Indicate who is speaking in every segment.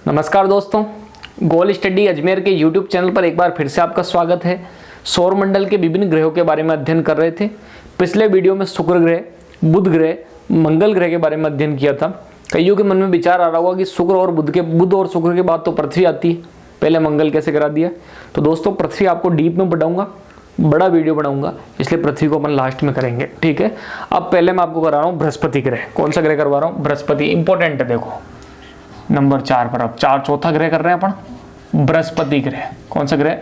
Speaker 1: नमस्कार दोस्तों, गोल स्टडी अजमेर के YouTube चैनल पर एक बार फिर से आपका स्वागत है। सौरमंडल के विभिन्न ग्रहों के बारे में अध्ययन कर रहे थे। पिछले वीडियो में शुक्र ग्रह, बुध ग्रह, मंगल ग्रह के बारे में अध्ययन किया था। कईयों के मन में विचार आ रहा होगा कि शुक्र और बुध और शुक्र के बाद तो पृथ्वी आती है, पहले मंगल कैसे करा दिया। तो दोस्तों, पृथ्वी आपको डीप में पढ़ाऊंगा, बड़ा वीडियो बनाऊंगा, इसलिए पृथ्वी को अपन लास्ट में करेंगे, ठीक है। अब पहले मैं आपको करा रहा हूँ बृहस्पति ग्रह। कौन सा ग्रह करवा रहा हूँ? बृहस्पति। इंपॉर्टेंट है, देखो नंबर 4 पर। अब चौथा ग्रह कर रहे हैं अपन, बृहस्पति ग्रह। कौन सा ग्रह?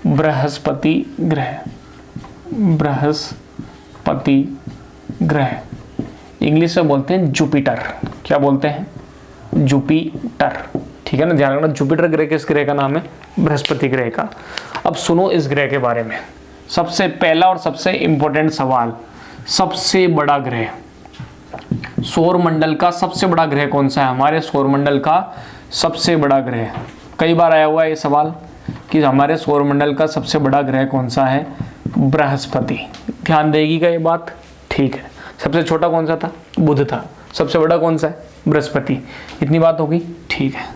Speaker 1: बृहस्पति ग्रह। बृहस्पति ग्रह इंग्लिश में बोलते हैं जुपिटर। क्या बोलते हैं? जुपिटर, ठीक है ना। ध्यान रखना, जुपिटर ग्रह किस ग्रह का नाम है? बृहस्पति ग्रह का। अब सुनो इस ग्रह के बारे में। सबसे पहला और सबसे इंपॉर्टेंट सवाल, सबसे बड़ा ग्रह, सौरमंडल का सबसे बड़ा ग्रह कौन सा है? हमारे सौरमंडल का सबसे बड़ा ग्रह। कई बार आया हुआ है ये सवाल कि हमारे सौरमंडल का सबसे बड़ा ग्रह कौन सा है? बृहस्पति। ध्यान देगी का ये बात? ठीक है। सबसे छोटा कौन सा था? बुध था। सबसे बड़ा कौन सा है? बृहस्पति। इतनी बात होगी, ठीक है।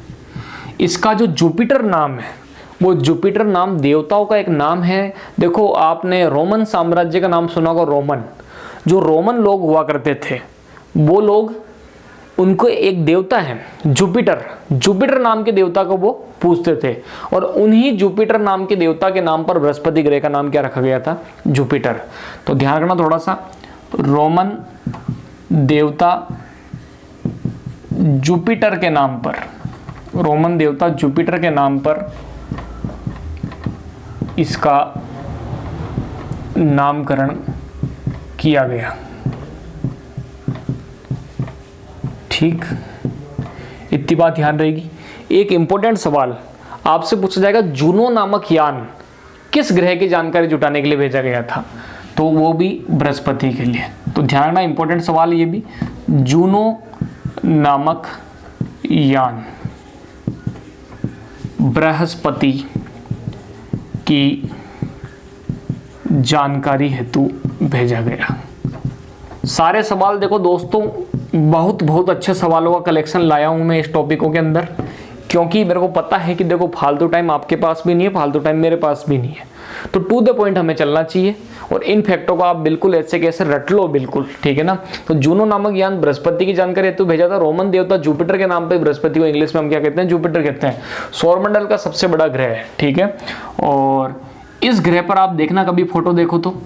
Speaker 1: इसका जो जुपिटर नाम है, वो जुपिटर नाम देवताओं का एक नाम है। देखो, आपने रोमन साम्राज्य का नाम सुना होगा। रोमन, जो रोमन लोग हुआ करते थे, वो लोग, उनको एक देवता है जुपिटर। जुपिटर नाम के देवता को वो पूजते थे, और उन्हीं जुपिटर नाम के देवता के नाम पर बृहस्पति ग्रह का नाम क्या रखा गया था? जुपिटर। तो ध्यान रखना थोड़ा सा, रोमन देवता जुपिटर के नाम पर, रोमन देवता जुपिटर के नाम पर इसका नामकरण किया गया, ठीक। इतनी बात ध्यान रहेगी। एक इंपॉर्टेंट सवाल आपसे पूछा जाएगा, जूनो नामक यान किस ग्रह की जानकारी जुटाने के लिए भेजा गया था? तो वो भी बृहस्पति के लिए। तो ध्यान रखना, इंपॉर्टेंट सवाल ये भी। जूनो नामक यान बृहस्पति की जानकारी हेतु भेजा गया। सारे सवाल देखो दोस्तों, बहुत अच्छे सवालों का कलेक्शन लाया हूं मैं इस टॉपिकों के अंदर, क्योंकि मेरे को पता है कि देखो फालतू टाइम आपके पास भी नहीं है, फालतू टाइम मेरे पास भी नहीं है। तो टू द पॉइंट हमें चलना चाहिए, और इन फैक्टों को आप बिल्कुल ऐसे कैसे रट लो, बिल्कुल, ठीक है ना। तो जूनो नामक यान बृहस्पति की जानकारी हेतु भेजा था। रोमन देवता जुपिटर के नाम पे बृहस्पति को इंग्लिश में हम क्या कहते हैं? जुपिटर कहते हैं। सौरमंडल का सबसे बड़ा ग्रह है, ठीक है। और इस ग्रह पर आप देखना, कभी फोटो देखो तो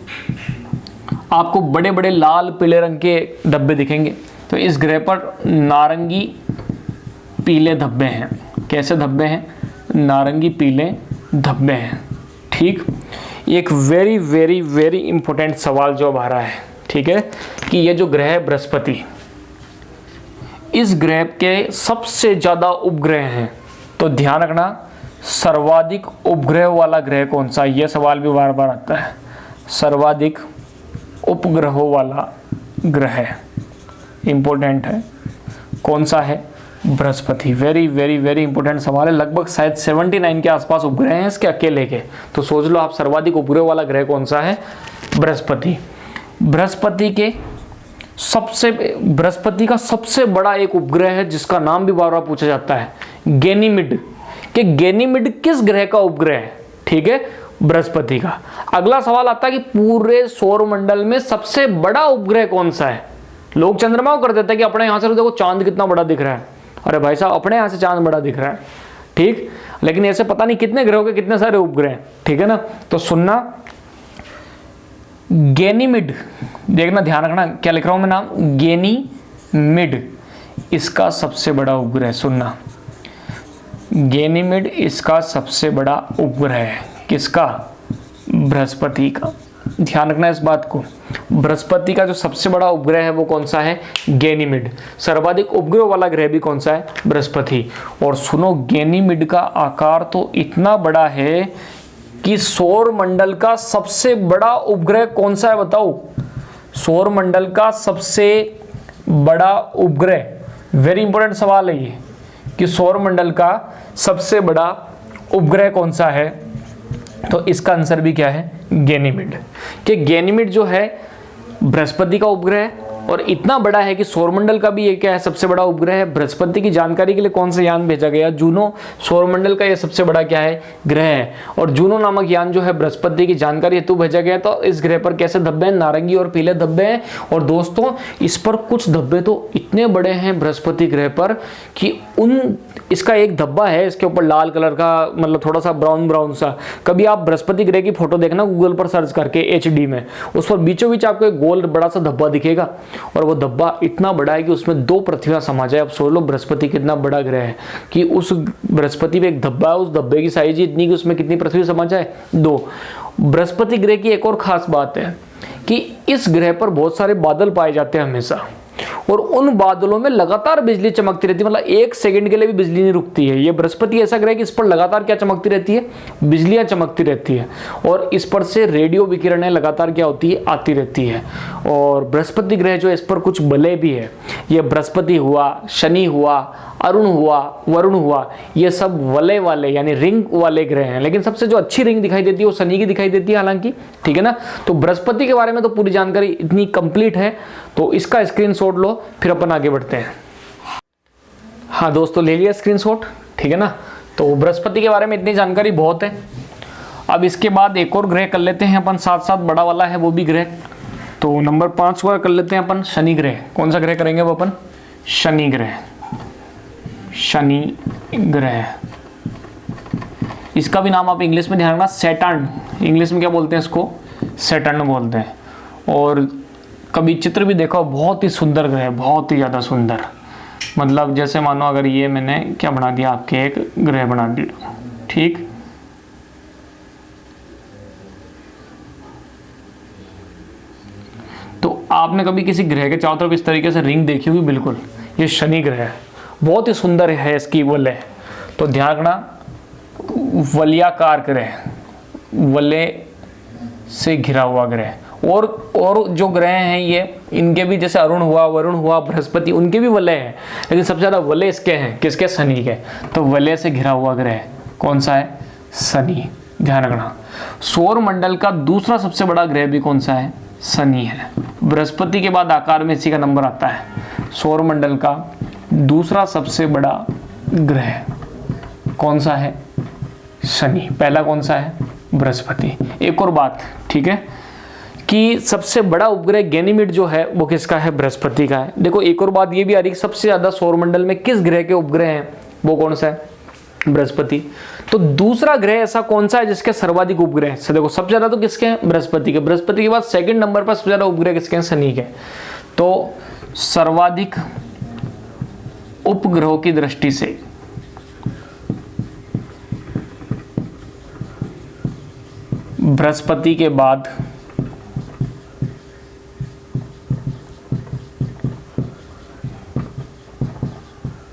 Speaker 1: आपको बड़े बड़े लाल पीले रंग के धब्बे दिखेंगे। तो इस ग्रह पर नारंगी पीले धब्बे हैं। कैसे धब्बे हैं? नारंगी पीले धब्बे हैं, ठीक। एक वेरी वेरी वेरी इंपॉर्टेंट सवाल जो अब आ रहा है, ठीक है, कि ये जो ग्रह है बृहस्पति, इस ग्रह के सबसे ज्यादा उपग्रह हैं। तो ध्यान रखना, सर्वाधिक उपग्रह वाला ग्रह कौन सा? यह सवाल भी बार बार आता है। सर्वाधिक उपग्रहों वाला ग्रह इंपॉर्टेंट है, कौन सा है? Brihaspati. Very very very important सवाल है। लगभग शायद 79 के आसपास उपग्रह हैं इसके अकेले के। तो सोच लो आप, सर्वाधिक उपग्रह वाला ग्रह कौन सा है? बृहस्पति। बृहस्पति का सबसे बड़ा एक उपग्रह है जिसका नाम भी बार बार पूछा जाता है, गैनीमेड। कि गैनीमेड किस ग्रह का उपग्रह है? ठीक है, बृहस्पति का। अगला सवाल आता है कि पूरे सौरमंडल में सबसे बड़ा उपग्रह कौन सा है? लोग चंद्रमा को कर देते हैं कि अपने यहां से देखो चांद कितना बड़ा दिख रहा है। अरे भाई साहब, अपने यहां से चांद बड़ा दिख रहा है, ठीक, लेकिन ऐसे पता नहीं कितने ग्रहों के कितने सारे उपग्रह, ठीक है ना। तो सुनना, गैनीमेड, देखना, ध्यान रखना क्या लिख रहा हूं मैं नाम, गैनीमेड इसका सबसे बड़ा उपग्रह। सुनना, गैनीमेड इसका सबसे बड़ा उपग्रह है। किसका? बृहस्पति का। ध्यान रखना इस बात को। बृहस्पति का जो सबसे बड़ा उपग्रह है वो कौन सा है? गैनीमेड। सर्वाधिक उपग्रह वाला ग्रह भी कौन सा है? बृहस्पति। और सुनो, गैनीमेड का आकार तो इतना बड़ा है कि सौरमंडल का सबसे बड़ा उपग्रह कौन सा है? बताओ, सौरमंडल का सबसे बड़ा उपग्रह। वेरी इंपॉर्टेंट सवाल है ये, कि सौरमंडल का सबसे बड़ा उपग्रह कौन सा है? तो इसका आंसर भी क्या है? गैनीमेड। कि गैनीमेड जो है बृहस्पति का उपग्रह और इतना बड़ा है कि सौरमंडल का भी ये क्या है, सबसे बड़ा उपग्रह है। बृहस्पति की जानकारी के लिए कौन सा यान भेजा गया, जूनो। सौरमंडल का ये सबसे बड़ा क्या है, ग्रह है। और जूनो नामक यान जो है बृहस्पति की जानकारी हेतु भेजा गया। तो इस ग्रह पर कैसे धब्बे हैं, नारंगी और पीले धब्बे हैं। और दोस्तों इस पर कुछ धब्बे तो इतने बड़े हैं बृहस्पति ग्रह पर कि इसका एक धब्बा है, इसके ऊपर लाल कलर का, मतलब थोड़ा सा ब्राउन ब्राउन सा। कभी आप बृहस्पति ग्रह की फोटो देखना गूगल पर सर्च करके HD में, उस पर बीचों बीच आपको एक गोल बड़ा सा धब्बा दिखेगा। और वो धब्बा इतना बड़ा है कि उसमें 2 पृथ्वियां समा जाए। अब सोच लो बृहस्पति कितना बड़ा ग्रह है कि उस बृहस्पति पे एक धब्बा है, उस धब्बे की साइज इतनी कि उसमें कितनी पृथ्वी समा जाए, 2। बृहस्पति ग्रह की एक और खास बात है कि इस ग्रह पर बहुत सारे बादल पाए जाते हैं हमेशा, और उन बादलों में लगातार बिजली चमकती रहती है। मतलब 1 सेकंड के लिए भी बिजली नहीं रुकती है। ये बृहस्पति ऐसा ग्रह है कि इस पर लगातार क्या चमकती रहती है, बिजलियां चमकती रहती है। और इस पर से रेडियो विकिरणें लगातार क्या होती है, आती रहती है। और बृहस्पति ग्रह जो है इस पर कुछ बलय भी है। ये बृहस्पति हुआ, शनि हुआ, अरुण हुआ, वरुण हुआ, ये सब वलय वाले यानी रिंग वाले ग्रह हैं। लेकिन सबसे जो अच्छी रिंग दिखाई देती है वो शनि की दिखाई देती है हालांकि, ठीक है ना। तो बृहस्पति के बारे में तो पूरी जानकारी इतनी कंप्लीट है, तो इसका स्क्रीनशॉट लो, फिर अपन आगे बढ़ते हैं। हाँ दोस्तों, ले लिया स्क्रीनशॉट, ठीक है ना। तो बृहस्पति के बारे में इतनी जानकारी बहुत है। अब इसके बाद एक और ग्रह कर लेते हैं अपन साथ साथ, बड़ा वाला है वो भी ग्रह। तो नंबर 5 का कर लेते हैं अपन, शनि ग्रह। कौन सा ग्रह करेंगे वो अपन, शनि ग्रह। शनि ग्रह, इसका भी नाम आप इंग्लिश में ध्यान रखना, सैटर्न। इंग्लिश में क्या बोलते हैं इसको, सैटर्न बोलते हैं। और कभी चित्र भी देखो, बहुत ही सुंदर ग्रह, बहुत ही ज़्यादा सुंदर। मतलब जैसे मानो अगर ये मैंने क्या बना दिया, आपके एक ग्रह बना दिया, ठीक। तो आपने कभी किसी ग्रह के चारों तरफ इस तरीके से रिंग देखी होगी, बिल्कुल ये शनि ग्रह है। बहुत ही सुंदर है इसकी वलय। तो ध्यान रखना, वलयाकार ग्रह, वलय से घिरा हुआ ग्रह। और जो ग्रह हैं ये, इनके भी जैसे अरुण हुआ, वरुण हुआ, बृहस्पति, उनके भी वलय हैं। लेकिन सबसे ज़्यादा वलय इसके हैं, किसके, शनि के। तो वलय से घिरा हुआ ग्रह कौन सा है, शनि। ध्यान रखना, सौर मंडल का दूसरा सबसे बड़ा ग्रह भी कौन सा है, शनि है। बृहस्पति के बाद आकार में इसी का नंबर आता है। सौर मंडल का दूसरा सबसे बड़ा ग्रह कौन सा है, शनि। पहला कौन सा है, बृहस्पति। एक और बात, ठीक है, कि सबसे बड़ा उपग्रह गैनीमेड जो है वो किसका है, बृहस्पति का है। देखो एक और बात ये भी आ रही है, सबसे ज्यादा सौरमंडल में किस ग्रह के उपग्रह हैं, वो कौन सा है, बृहस्पति। तो दूसरा ग्रह ऐसा कौन सा है जिसके सर्वाधिक उपग्रह हैं। देखो सबसे ज्यादा तो किसके हैं, बृहस्पति के। बृहस्पति के बाद सेकंड नंबर पर सबसे ज्यादा उपग्रह किसके हैं, शनि के। तो सर्वाधिक उपग्रहों की दृष्टि से बृहस्पति के बाद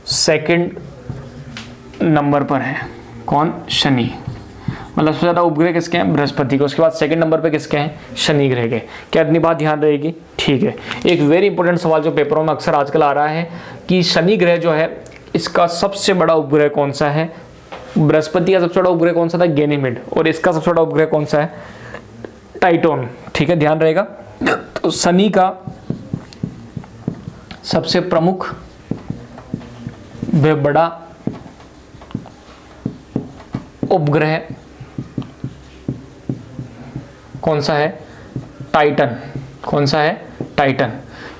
Speaker 1: सेकंड नंबर पर है कौन, शनि। मतलब सबसे ज्यादा उपग्रह किसके हैं, बृहस्पति के। उसके बाद सेकंड नंबर पे किसके हैं, शनि ग्रह के। क्या इतनी बात ध्यान रहेगी, ठीक है। एक वेरी इंपॉर्टेंट सवाल जो पेपरों में अक्सर आजकल आ रहा है कि शनि ग्रह जो है इसका सबसे बड़ा उपग्रह कौन सा है। बृहस्पति का सबसे बड़ा उपग्रह कौन सा था, गैनीमेड। और इसका सबसे बड़ा उपग्रह कौन सा है, टाइटन, ठीक है, ध्यान रहेगा। तो शनि का सबसे प्रमुख व बड़ा उपग्रह कौन सा है, टाइटन। कौन सा है, टाइटन।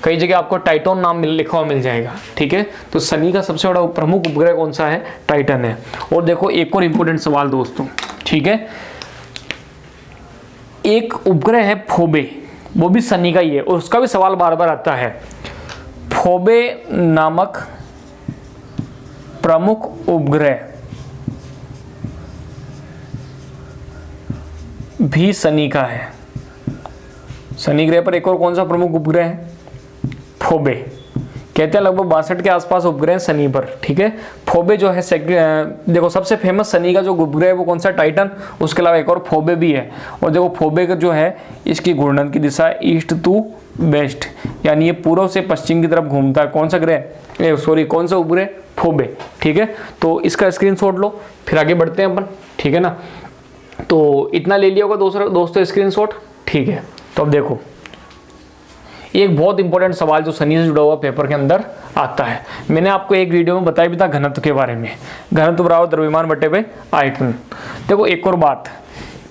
Speaker 1: कई जगह आपको टाइटन नाम लिखा हुआ मिल जाएगा, ठीक है। तो शनि का सबसे बड़ा प्रमुख उपग्रह कौन सा है, टाइटन है। और देखो एक और इंपॉर्टेंट सवाल दोस्तों, ठीक है, एक उपग्रह है फोबे, वो भी शनि का ही है, और उसका भी सवाल बार बार आता है। फोबे नामक प्रमुख उपग्रह भी शनि का है। शनि ग्रह पर एक और कौन सा प्रमुख उपग्रह है, फोबे। कहते हैं लगभग 62 के आसपास उपग्रह हैं शनि पर, ठीक है। फोबे जो है देखो सबसे फेमस शनि का जो उपग्रह है वो कौन सा, टाइटन। उसके अलावा एक और फोबे भी है। और देखो फोबे का जो है इसकी घूर्णन की दिशा ईस्ट टू वेस्ट, यानी ये पूर्व से पश्चिम की तरफ घूमता है। कौन सा ग्रह, सॉरी कौन सा उपग्रह, फोबे, ठीक है। तो इसका स्क्रीनशॉट लो, फिर आगे बढ़ते हैं अपन, ठीक है ना। तो इतना ले लिया होगा दोस्तों स्क्रीनशॉट, ठीक है। तो अब देखो ये एक बहुत इंपॉर्टेंट सवाल जो शनि से जुड़ा हुआ पेपर के अंदर आता है। मैंने आपको एक वीडियो में बताया भी था घनत्व के बारे में, घनत्व बराबर द्रव्यमान बटे पे आयतन। देखो एक और बात,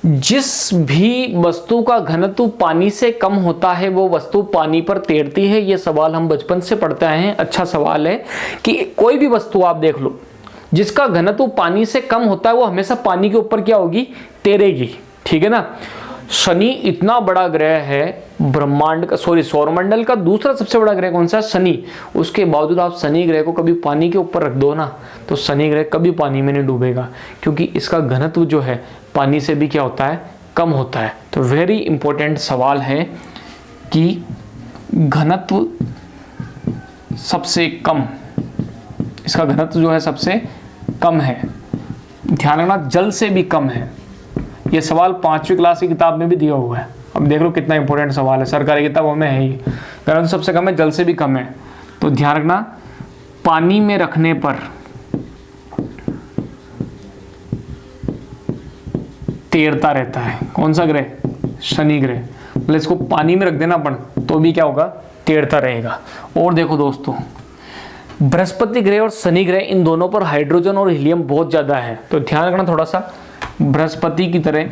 Speaker 1: जिस भी वस्तु का घनत्व पानी से कम होता है वो वस्तु पानी पर तैरती है। ये सवाल हम बचपन से पढ़ते आए हैं। अच्छा सवाल है कि कोई भी वस्तु आप देख लो जिसका घनत्व पानी से कम होता है वो हमेशा पानी के ऊपर क्या होगी, तैरेगी, ठीक है ना। शनि इतना बड़ा ग्रह है ब्रह्मांड का, सौरमंडल का दूसरा सबसे बड़ा ग्रह कौन सा है, शनि। उसके बावजूद आप शनि ग्रह को कभी पानी के ऊपर रख दो ना तो शनि ग्रह कभी पानी में नहीं डूबेगा, क्योंकि इसका घनत्व जो है पानी से भी क्या होता है, कम होता है। तो वेरी इंपॉर्टेंट सवाल है कि घनत्व सबसे कम, इसका घनत्व जो है सबसे कम है। ध्यान रखना जल से भी कम है। ये सवाल 5वीं क्लास की किताब में भी दिया हुआ है। अब देख लो कितना इंपॉर्टेंट सवाल है, सरकारी किताबों में है ही। घनत्व सबसे कम है, जल से भी कम है। तो ध्यान रखना पानी में रखने पर तैरता रहता है। कौन सा ग्रह, शनि ग्रह। मतलब इसको पानी में रख देना अपन तो भी क्या होगा, तैरता रहेगा। और देखो दोस्तों, बृहस्पति ग्रह और शनि ग्रह इन दोनों पर हाइड्रोजन और हीलियम बहुत ज्यादा है। तो ध्यान रखना थोड़ा सा, बृहस्पति की तरह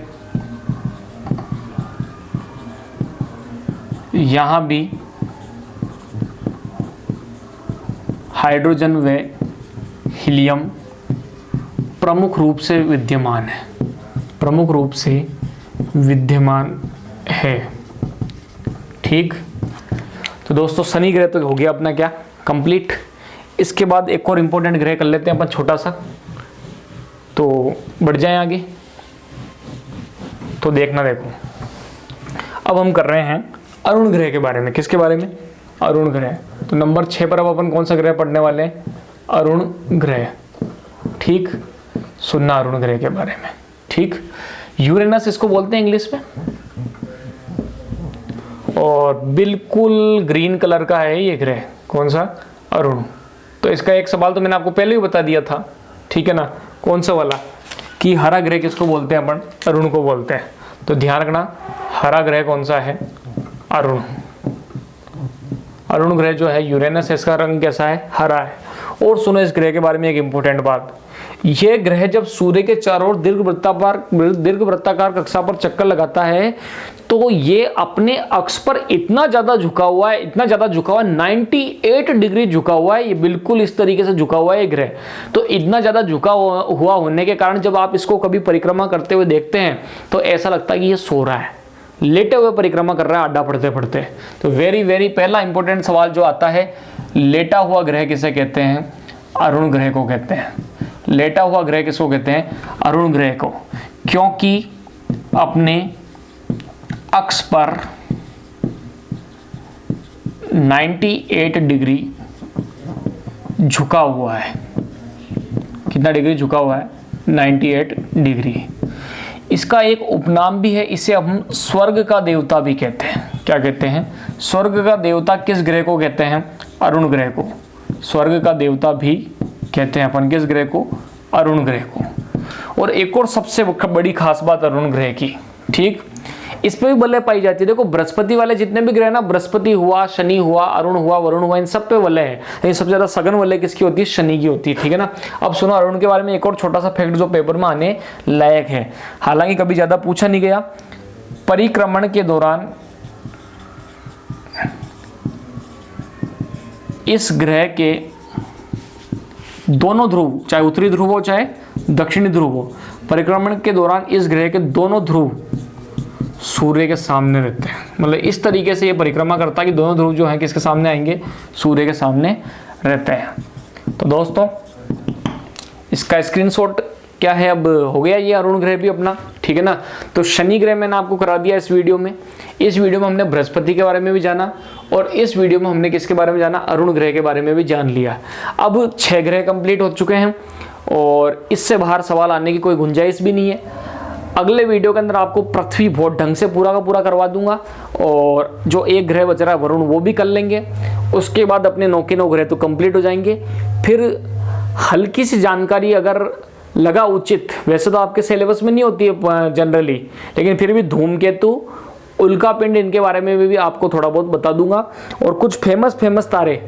Speaker 1: यहां भी हाइड्रोजन व हीलियम प्रमुख रूप से विद्यमान है, प्रमुख रूप से विद्यमान है, ठीक। तो दोस्तों शनि ग्रह तो हो गया अपना क्या, कंप्लीट। इसके बाद एक और इंपॉर्टेंट ग्रह कर लेते हैं अपन छोटा सा, तो बढ़ जाएं आगे। तो देखना, देखो अब हम कर रहे हैं अरुण ग्रह के बारे में। किसके बारे में, अरुण ग्रह। तो नंबर 6 पर अब अपन कौन सा ग्रह पढ़ने वाले हैं, अरुण ग्रह, ठीक। सुनना अरुण ग्रह के बारे में, ठीक। यूरेनस इसको बोलते हैं इंग्लिश में, और बिल्कुल ग्रीन कलर का है ये ग्रह। कौन सा, अरुण। तो इसका एक सवाल तो मैंने आपको पहले ही बता दिया था, ठीक है ना। कौन सा वाला, कि हरा ग्रह किसको बोलते हैं अपन, अरुण को बोलते हैं। तो ध्यान रखना हरा ग्रह कौन सा है, अरुण। अरुण ग्रह जो है यूरेनस, इसका रंग कैसा है, हरा है। और सुनो इस ग्रह के बारे में एक इंपॉर्टेंट बात, यह ग्रह जब सूर्य के चारों ओर दीर्घ वृत्ताकार कक्षा पर चक्कर लगाता है तो ये अपने अक्ष पर इतना ज्यादा झुका हुआ है, इतना ज्यादा झुका हुआ है, 98 डिग्री झुका हुआ है। ये बिल्कुल इस तरीके से झुका हुआ है ये ग्रह। तो इतना ज्यादा झुका हुआ होने के कारण जब आप इसको कभी परिक्रमा करते हुए देखते हैं तो ऐसा लगता है कि ये सो रहा है, लेटे हुए परिक्रमा कर रहा है अड्डा पढ़ते पढ़ते। तो वेरी पहला इंपॉर्टेंट सवाल जो आता है, लेटा हुआ ग्रह किसे कहते हैं, अरुण ग्रह को कहते हैं। लेटा हुआ ग्रह किसको कहते हैं, अरुण ग्रह को, क्योंकि अपने अक्ष पर 98 डिग्री झुका हुआ है। कितना डिग्री झुका हुआ है, 98 डिग्री। इसका एक उपनाम भी है, इसे हम स्वर्ग का देवता भी कहते हैं। क्या कहते हैं, स्वर्ग का देवता किस ग्रह को कहते हैं, अरुण ग्रह को। स्वर्ग का देवता भी कहते हैं अपन किस ग्रह को, अरुण ग्रह को। और एक और सबसे बड़ी खास बात अरुण ग्रह की, ठीक, इस पे भी बल्ले पाई जाती है। देखो बृहस्पति वाले जितने भी ग्रह ना, बृहस्पति हुआ, शनि हुआ, अरुण हुआ, वरुण हुआ, इन सब पे वलय है। लेकिन सबसे ज्यादा सघन वलय किसकी होती है, शनि की होती है, ठीक है ना। अब सुनो अरुण के बारे में एक और छोटा सा फैक्ट जो पेपर में आने लायक है, हालांकि कभी ज्यादा पूछा नहीं गया। परिक्रमण के दौरान इस ग्रह के दोनों ध्रुव, चाहे उत्तरी ध्रुव हो चाहे दक्षिणी ध्रुव हो, परिक्रमण के दौरान इस ग्रह के दोनों ध्रुव सूर्य के सामने रहते हैं। मतलब इस तरीके से ये परिक्रमा करता है कि दोनों ध्रुव जो हैं किसके सामने आएंगे, सूर्य के सामने रहते हैं। तो दोस्तों इसका स्क्रीनशॉट क्या है, अब हो गया ये अरुण ग्रह भी अपना, ठीक है ना। तो शनि ग्रह मैंने आपको करा दिया इस वीडियो में। इस वीडियो में हमने बृहस्पति के बारे में भी जाना, और इस वीडियो में हमने किसके बारे में जाना, अरुण ग्रह के बारे में भी जान लिया। अब 6 ग्रह कंप्लीट हो चुके हैं और इससे बाहर सवाल आने की कोई गुंजाइश भी नहीं है। अगले वीडियो के अंदर आपको पृथ्वी बहुत ढंग से पूरा का पूरा करवा दूंगा, और जो एक ग्रह बच रहा है वरुण वो भी कर लेंगे। उसके बाद अपने 9 के 9 ग्रह तो कंप्लीट हो जाएंगे। फिर हल्की सी जानकारी अगर लगा उचित, वैसे तो आपके सिलेबस में नहीं होती है जनरली, लेकिन फिर भी धूमकेतु उल्का पिंड, इनके बारे में भी आपको थोड़ा बहुत बता दूंगा। और कुछ फेमस तारे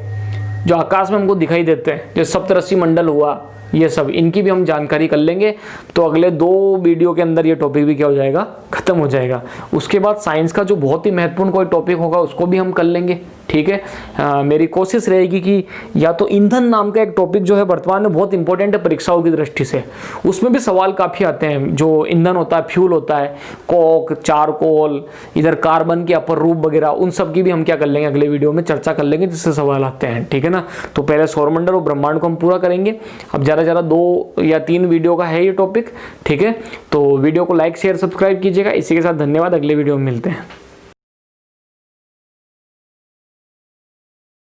Speaker 1: जो आकाश में हमको दिखाई देते हैं, जैसे सप्तऋषि मंडल हुआ, ये सब इनकी भी हम जानकारी कर लेंगे। तो अगले 2 वीडियो के अंदर ये टॉपिक भी क्या हो जाएगा, खत्म हो जाएगा। उसके बाद साइंस का जो बहुत ही महत्वपूर्ण कोई टॉपिक होगा उसको भी हम कर लेंगे, ठीक है। मेरी कोशिश रहेगी कि या तो ईंधन नाम का एक टॉपिक जो है वर्तमान में बहुत इंपॉर्टेंट है परीक्षाओं की दृष्टि से, उसमें भी सवाल काफ़ी आते हैं। जो ईंधन होता है, फ्यूल होता है, कोक, चारकोल, इधर कार्बन के अपर रूप वगैरह, उन सब की भी हम क्या कर लेंगे, अगले वीडियो में चर्चा कर लेंगे जिससे सवाल आते हैं, ठीक है ना। तो पहले सौरमंडल और ब्रह्मांड को हम पूरा करेंगे। अब ज़्यादा 2 या 3 वीडियो का है ये टॉपिक, ठीक है। तो वीडियो को लाइक शेयर सब्सक्राइब कीजिएगा। इसी के साथ धन्यवाद, अगले वीडियो में मिलते हैं।